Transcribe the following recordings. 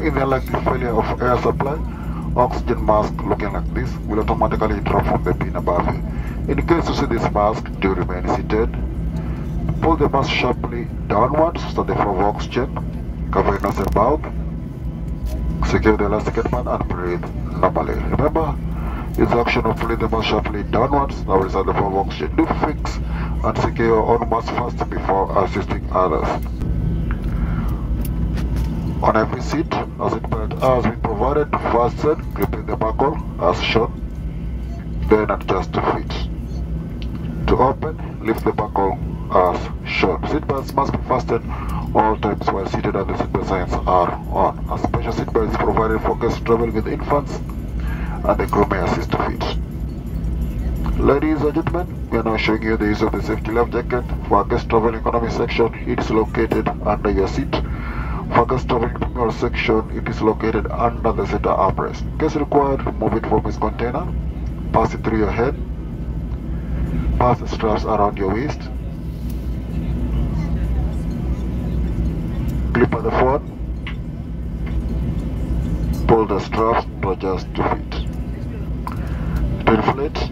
In the likely failure of air supply, oxygen mask looking like this will automatically drop from the bin above you. In case you see this mask, do remain seated. Pull the mask sharply downwards so the flow of oxygen, cover your nose and mouth. Secure the elastic band and breathe normally. Remember, use the action of pulling the mask sharply downwards that will result the flow of oxygen. Do fix and secure your own mask first before assisting others. On every seat, a seatbelt has been provided to fasten, gripping the buckle as shown, then adjust to fit. To open, lift the buckle as shown. Seatbelts must be fastened all times while seated and the seatbelt signs are on. A special seatbelt is provided for guests traveling with infants and the crew may assist to fit. Ladies and gentlemen, we are now showing you the use of the safety life jacket. For guest traveling economy section, it is located under your seat. For guest traveling premium section, it is located under the center armrest. In case required, remove it from its container, pass it through your head, pass the straps around your waist, clip at the phone, pull the straps to adjust to fit. To inflate,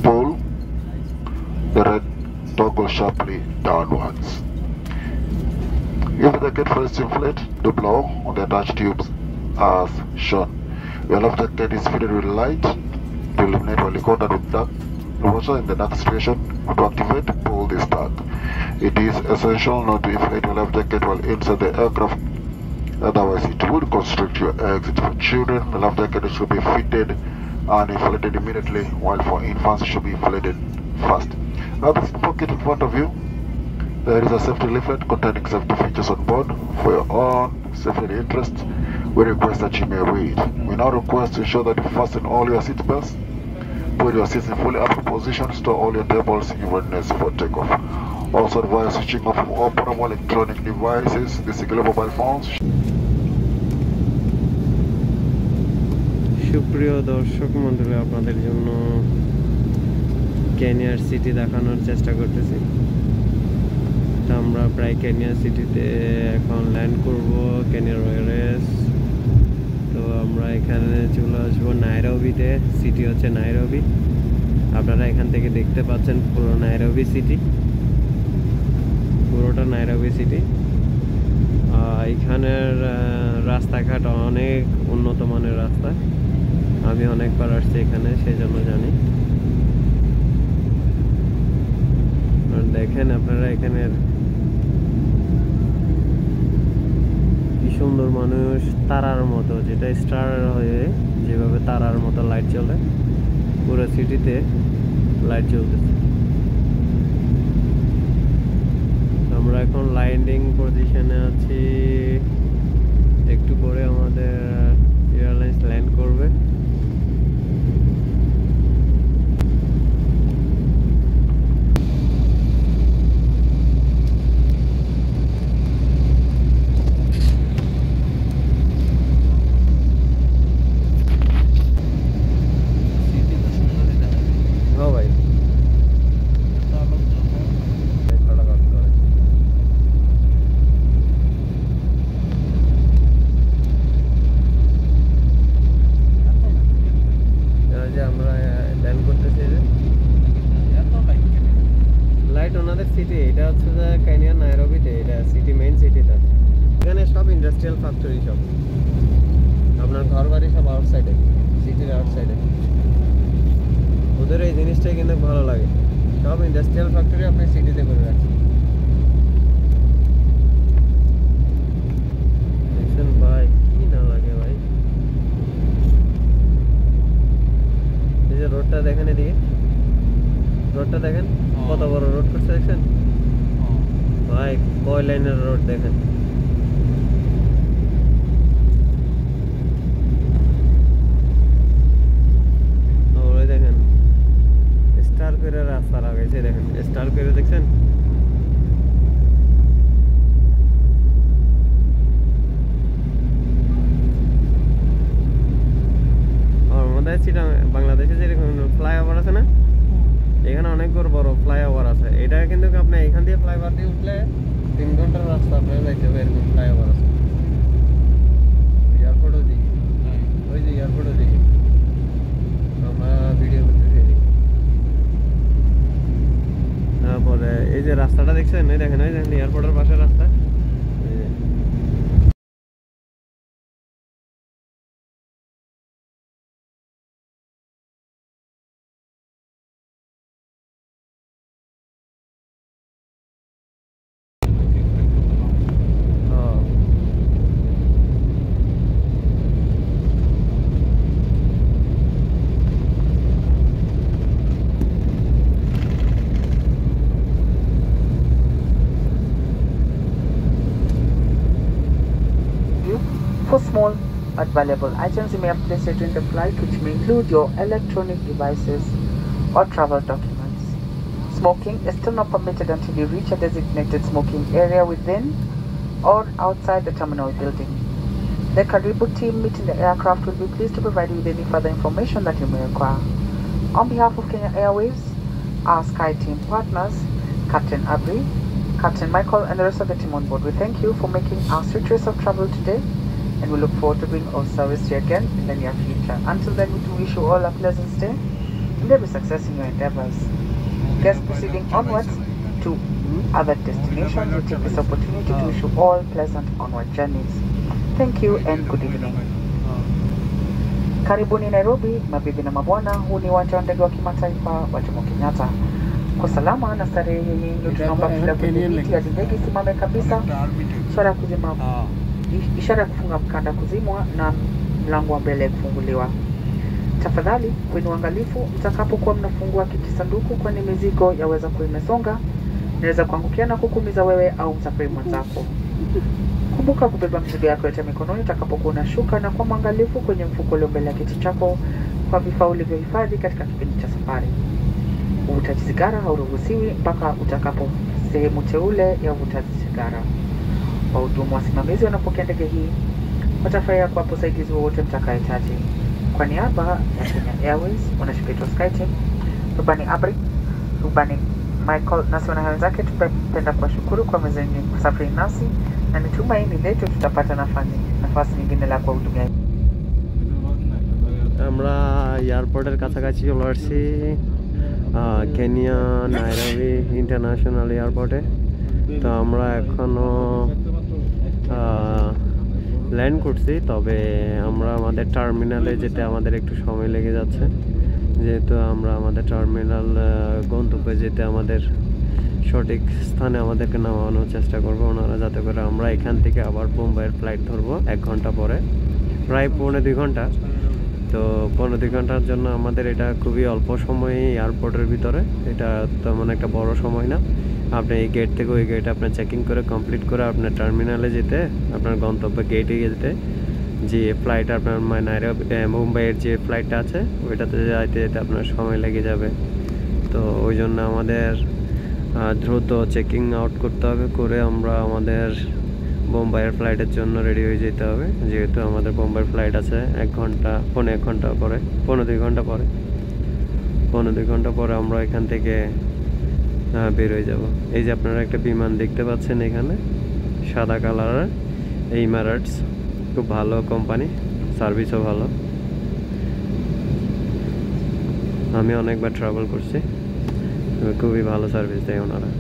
pull the red toggle sharply downwards. If the jacket fails to inflate, do blow on the attached tubes as shown. Your life jacket is fitted with light to illuminate while you contact with dark water in the dark situation. To activate, pull this tag. It is essential not to inflate your life jacket while inside the aircraft, otherwise it would constrict your exit. For children, the life jacket should be fitted and inflated immediately, while for infants it should be inflated first. At the seat pocket in front of you, there is a safety leaflet containing safety features on board. For your own safety interests, we request that you may read. We now request to ensure that you fasten all your seat belts, put your seats in fully upright position, store all your tables in readiness for takeoff. Also advise switching off all portable electronic devices, basically mobile phones. সুপ্রিয় দর্শক মণ্ডলী, আপনাদের জন্য কেনিয়ার city দেখানোর চেষ্টা করতেছি। আমরা প্রায় কেনিয়া সিটিতে এখন ল্যান্ড করব, কেনিয়ার এয়ারওয়েজ। তো আমরা এখানে চলে আসবো নাইরোবিতে। সিটি হচ্ছে নাইরোবি। আপনারা এখান থেকে দেখতে পাচ্ছেন পুরো নাইরোবি সিটি, পুরোটা নাইরোবি সিটি। এখানের রাস্তাঘাট অনেক উন্নত মানের রাস্তা। আমি অনেকবার আসছি এখানে, সেই জন্য জানি। দেখেন আপনারা এখানের কি সুন্দর মানুষ, তারার মতো, যেটা স্টার হয়ে যেভাবে তারার মতো লাইট জ্বলে, পুরো সিটিতে লাইট জ্বলতেছে। আমরা এখন ল্যান্ডিং পজিশনে আছি। একটু পরে আমাদের এয়ারলাইন্স ল্যান্ড করবে। সিটি এটা হচ্ছে যে কেনিয়ার নাইরোবিতে, এটা সিটি মেইন সিটিটা। এখানে সব ইন্ডাস্ট্রিয়াল ফ্যাক্টরি, সব আপনার ঘর বাড়ি সব আউটসাইডে, সিটির আউটসাইডে। ওদের এই জিনিসটাই কিন্তু ভালো লাগে, সব ইন্ডাস্ট্রিয়াল ফ্যাক্টরি আপনি সিটিতে করে রাখছেন। দেখছেন ভাই, কি না লাগে ভাই। এই যে রোডটা দেখেন, এদিকে রোডটা দেখেন কত বড় রোড করছে, দেখছেন ভাই, কয় লাইনের রোড দেখেন। ওই দেখেন স্টার করে রাস্তা লাগাইছে, দেখেন স্টার করে, দেখছেন। আমাদের বাংলাদেশে যেরকম ফ্লাইওভার আছে না, এখানে অনেক বড় বড় ফ্লাইওভার আছে। এটা কিন্তু আপনি এখান দিয়ে ফ্লাইওভার দিয়ে উঠলে 3 ঘন্টার রাস্তা আপনার যাইতে হবে, এরকম ফ্লাইওভার আছে। দেখছেন? এই দেখেন এয়ারপোর্টের পাশে রাস্তা। For small but valuable items, you may have placed it during the flight, which may include your electronic devices or travel documents. Smoking is still not permitted until you reach a designated smoking area within or outside the terminal building. The Karibu team meeting the aircraft will be pleased to provide you with any further information that you may require. On behalf of Kenya Airways, our Sky team partners, Captain Abri, Captain Michael, and the rest of the team on board, we thank you for making our sweet choice of travel today, and we look forward to bringing our service to you again in the near future. Until then, we do wish you all a pleasant stay and every success in your endeavors. Guests proceeding onwards to other destinations, we take this opportunity to wish you all pleasant onward journeys. Thank you and good evening. Karibuni Nairobi, mabibi na mabwana. Huu ni uwanja wa ndege wa kimataifa wa Jomo Kenyatta. Kwa salama na starehe yenyu, tunaomba kila kwenye viti hadi ndege isimame kabisa. Ishara ya kufunga mkanda kuzimwa na mlango wa mbele kufunguliwa. Tafadhali kweni uangalifu mtakapokuwa mnafungua kijisanduku, kwani mizigo yaweza kuwa imesonga, inaweza kuangukia na kukuumiza wewe au msafiri mwenzako. Kumbuka kubeba mizigo yako yote mikononi utakapokuwa unashuka, na kwa mwangalifu kwenye mfuko ulio mbele ya kiti chako kwa vifaa ulivyohifadhi katika kipindi cha safari. Uvutaji sigara hauruhusiwi mpaka utakapo sehemu teule ya uvutaji sigara. Wahudumu wasimamizi wanapokea ndege hii watafurahia kuwapa usaidizi wowote mtakayehitaji. Kwa niaba ya Kenya Airways, wanashiriki wa Sky Team, rubani Abri, rubani Michael nasi na wenzake, tupenda kuwashukuru kwa mezeni kusafiri nasi, na nitumaini letu tutapata nafasi nyingine la kuwahudumia. আমরা এয়ারপোর্টের কাছাকাছি চলে আসছি Kenya Nairobi international এয়ারপোর্টে। তো আমরা এখনো land করছি, তবে আমরা আমাদের টার্মিনালে যেতে আমাদের একটু সময় লেগে যাচ্ছে, যেহেতু আমরা আমাদের টার্মিনাল গন্তব্যে যেতে আমাদের সঠিক স্থানে আমাদেরকে নামানোর চেষ্টা করবো ওনারা, যাতে করে আমরা এখান থেকে আবার বোম্বাইয়ের ফ্লাইট ধরবো 1 ঘন্টা পরে, প্রায় 1.5-2 ঘন্টা। তো 1.5-2 ঘন্টার জন্য আমাদের এটা খুবই অল্প সময় এয়ারপোর্টের ভিতরে, এটা তেমন একটা বড় সময় না। আপনি এই গেট থেকে ওই গেটে আপনার চেকিং করে কমপ্লিট করে আপনার টার্মিনালে যেতে, আপনার গন্তব্য গেটে যেতে, যে ফ্লাইট আপনার মুম্বাইয়ের যে ফ্লাইটটা আছে ওইটাতে যাইতে যেতে আপনার সময় লেগে যাবে। তো ওই জন্য আমাদের দ্রুত চেকিং আউট করতে হবে, করে আমরা আমাদের বোম্বাইয়ের ফ্লাইটের জন্য রেডি হয়ে যেতে হবে, যেহেতু আমাদের বোম্বাইয়ের ফ্লাইট আছে 1 ঘন্টা 1.5 ঘন্টা পরে, 1.5-2 ঘন্টা পরে। 1.5-2 ঘন্টা পরে আমরা এখান থেকে বের হয়ে যাব। এই যে আপনারা একটা বিমান দেখতে পাচ্ছেন এখানে সাদা কালারের, এই এমিরেটস, খুব ভালো কোম্পানি, সার্ভিসও ভালো। আমি অনেকবার ট্রাভেল করছি, খুবই ভালো সার্ভিস দেয় ওনারা।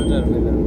terminal.